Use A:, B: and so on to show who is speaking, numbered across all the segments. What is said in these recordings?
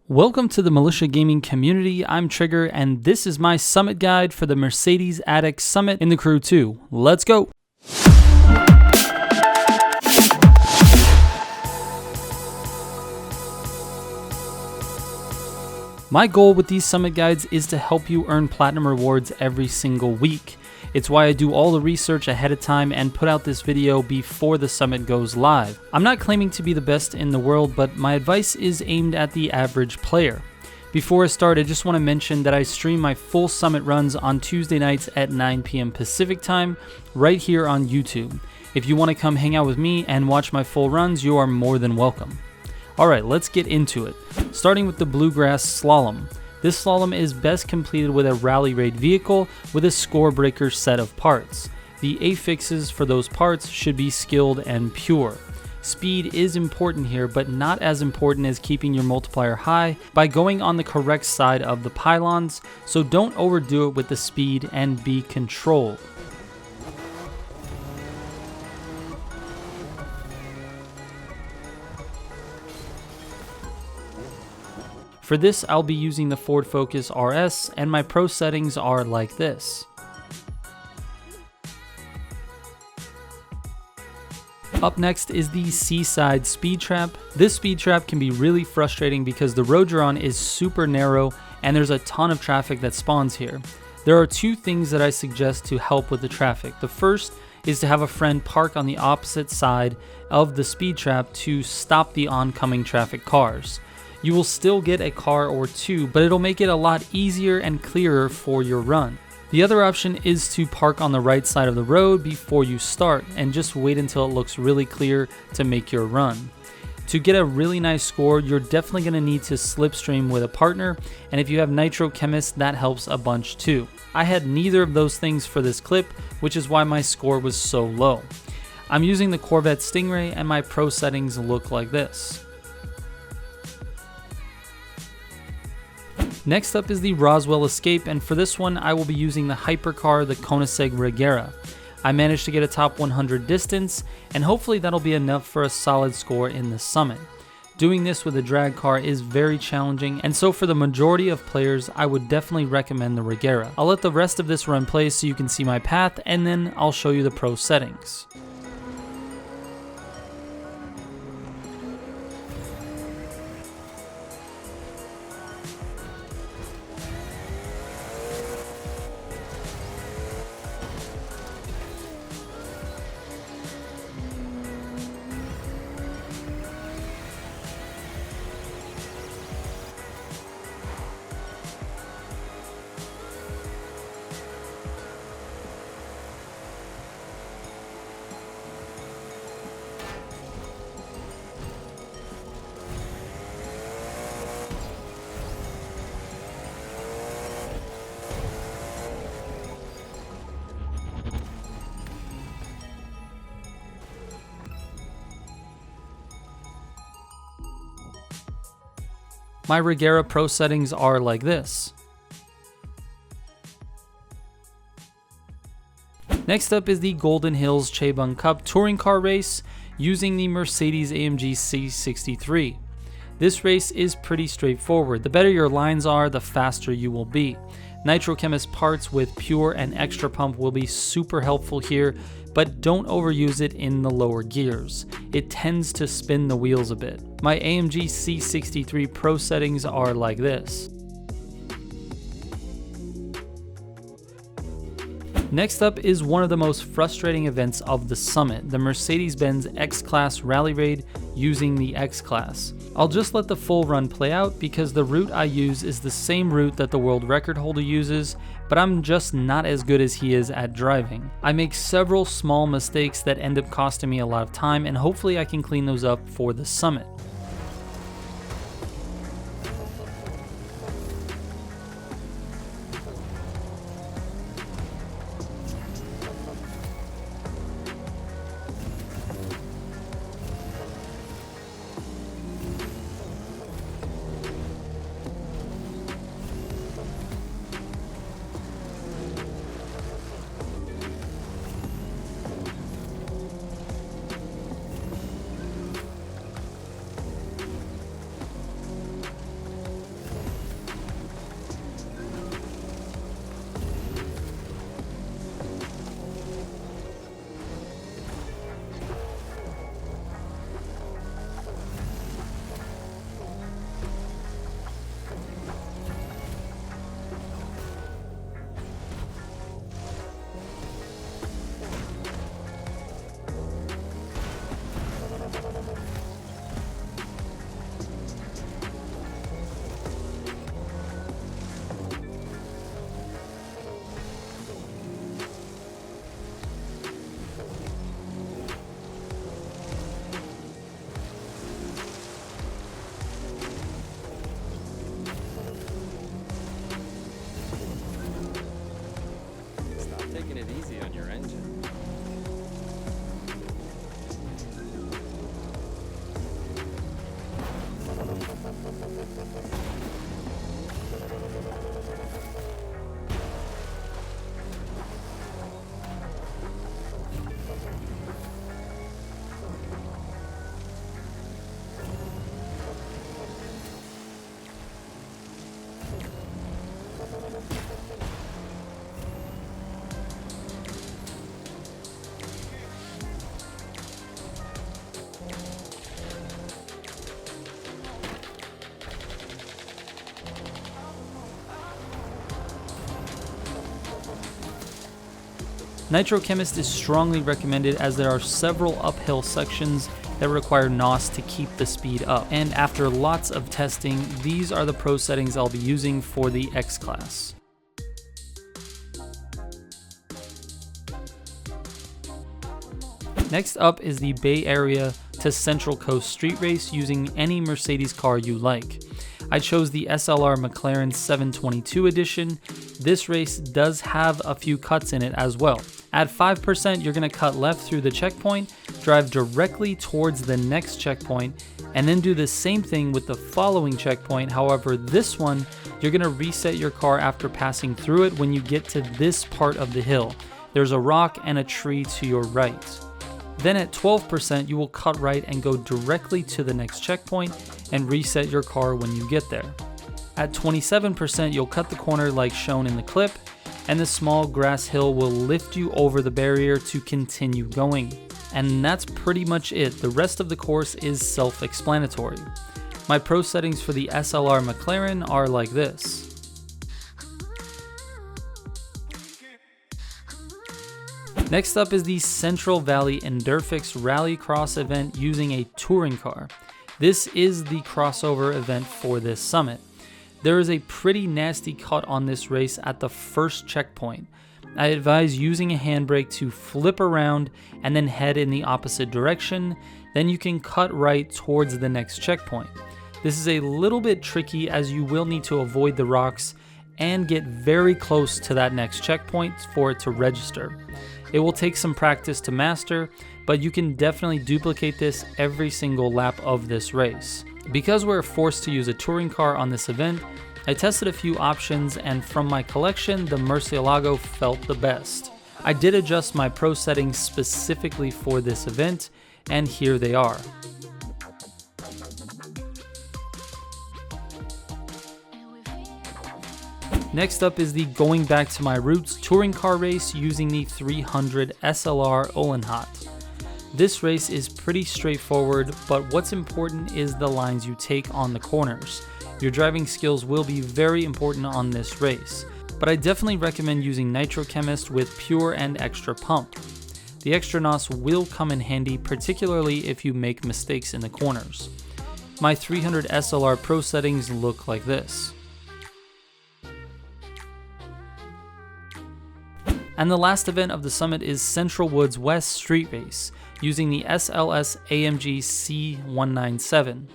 A: Welcome to the Militia Gaming community. I'm Trigger, and this is my summit guide for the Mercedes ADDICT Summit in the Crew 2. Let's go! My goal with these summit guides is to help you earn platinum rewards every single week. It's why I do all the research ahead of time and put out this video before the summit goes live. I'm not claiming to be the best in the world, but my advice is aimed at the average player. Before I start, I just want to mention that I stream my full summit runs on Tuesday nights at 9 p.m. Pacific time, right here on YouTube. If you want to come hang out with me and watch my full runs, you are more than welcome. Alright, let's get into it. Starting with the Bluegrass Slalom. This slalom is best completed with a rally raid vehicle with a score breaker set of parts. The affixes for those parts should be skilled and pure. Speed is important here, but not as important as keeping your multiplier high by going on the correct side of the pylons, so don't overdo it with the speed and be controlled. For this, I'll be using the Ford Focus RS, and my pro settings are like this. Up next is the Seaside Speedtrap. This Speedtrap can be really frustrating because the road you're on is super narrow and there's a ton of traffic that spawns here. There are two things that I suggest to help with the traffic. The first is to have a friend park on the opposite side of the Speedtrap to stop the oncoming traffic cars. You will still get a car or two, but it'll make it a lot easier and clearer for your run. The other option is to park on the right side of the road before you start and just wait until it looks really clear to make your run. To get a really nice score, you're definitely going to need to slipstream with a partner, and if you have Nitro Chemist, that helps a bunch too. I had neither of those things for this clip, which is why my score was so low. I'm using the Corvette Stingray and my pro settings look like this. Next up is the Roswell Escape, and for this one I will be using the hypercar, the Koenigsegg Regera. I managed to get a top 100 distance, and hopefully that'll be enough for a solid score in the summit. Doing this with a drag car is very challenging, and so for the majority of players I would definitely recommend the Regera. I'll let the rest of this run play so you can see my path, and then I'll show you the pro settings. My Regera Pro settings are like this. Next up is the Golden Hills Chaebung Cup Touring Car Race using the Mercedes-AMG C63. This race is pretty straightforward. The better your lines are, the faster you will be. Nitro Chemist parts with pure and extra pump will be super helpful here, but don't overuse it in the lower gears. It tends to spin the wheels a bit. My AMG C63 Pro settings are like this. Next up is one of the most frustrating events of the summit, the Mercedes-Benz X-Class Rally Raid using the X-Class. I'll just let the full run play out because the route I use is the same route that the world record holder uses, but I'm just not as good as he is at driving. I make several small mistakes that end up costing me a lot of time, and hopefully I can clean those up for the summit.
B: taking it easy on your engine.
A: Nitrochemist is strongly recommended as there are several uphill sections that require NOS to keep the speed up, and after lots of testing, these are the pro settings I'll be using for the X-Class. Next up is the Bay Area to Central Coast street race using any Mercedes car you like. I chose the SLR McLaren 722 edition. This race does have a few cuts in it as well. At 5%, you're going to cut left through the checkpoint, drive directly towards the next checkpoint, and then do the same thing with the following checkpoint. However, this one, you're going to reset your car after passing through it when you get to this part of the hill. There's a rock and a tree to your right. Then at 12%, you will cut right and go directly to the next checkpoint and reset your car when you get there. At 27%, you'll cut the corner like shown in the clip, and the small grass hill will lift you over the barrier to continue going. And that's pretty much it. The rest of the course is self-explanatory. My pro settings for the SLR McLaren are like this. Next up is the Central Valley Endurfix Rallycross event using a touring car. This is the crossover event for this summit. There is a pretty nasty cut on this race at the first checkpoint. I advise using a handbrake to flip around and then head in the opposite direction. Then you can cut right towards the next checkpoint. This is a little bit tricky as you will need to avoid the rocks and get very close to that next checkpoint for it to register. It will take some practice to master, but you can definitely duplicate this every single lap of this race. Because we're forced to use a touring car on this event, I tested a few options, and from my collection, the Murcielago felt the best. I did adjust my pro settings specifically for this event, and here they are. Next up is the Going Back to My Roots touring car race using the 300 SLR Olenhat. This race is pretty straightforward, but what's important is the lines you take on the corners. Your driving skills will be very important on this race, but I definitely recommend using Nitrochemist with pure and extra pump. The extra NOS will come in handy, particularly if you make mistakes in the corners. My 300 SLR Pro settings look like this. And the last event of the summit is Central Woods West Street Race using the SLS AMG C197.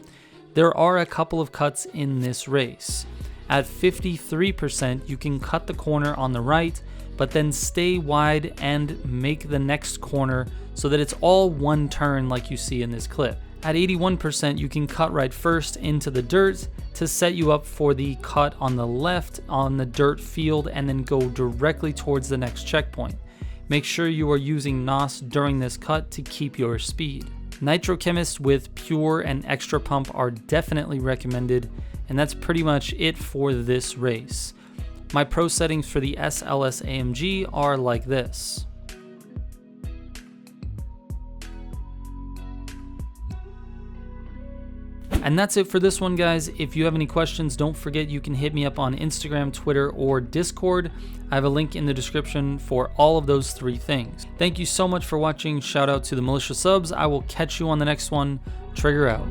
A: There are a couple of cuts in this race. At 53%, you can cut the corner on the right, but then stay wide and make the next corner so that it's all one turn like you see in this clip. At 81%, you can cut right first into the dirt to set you up for the cut on the left on the dirt field and then go directly towards the next checkpoint. Make sure you are using NOS during this cut to keep your speed. Nitrochemist with pure and extra pump are definitely recommended, and that's pretty much it for this race. My pro settings for the SLS AMG are like this. And that's it for this one, guys. If you have any questions, don't forget you can hit me up on Instagram, Twitter, or Discord. I have a link in the description for all of those three things. Thank you so much for watching. Shout out to the Militia subs. I will catch you on the next one. Trigger out.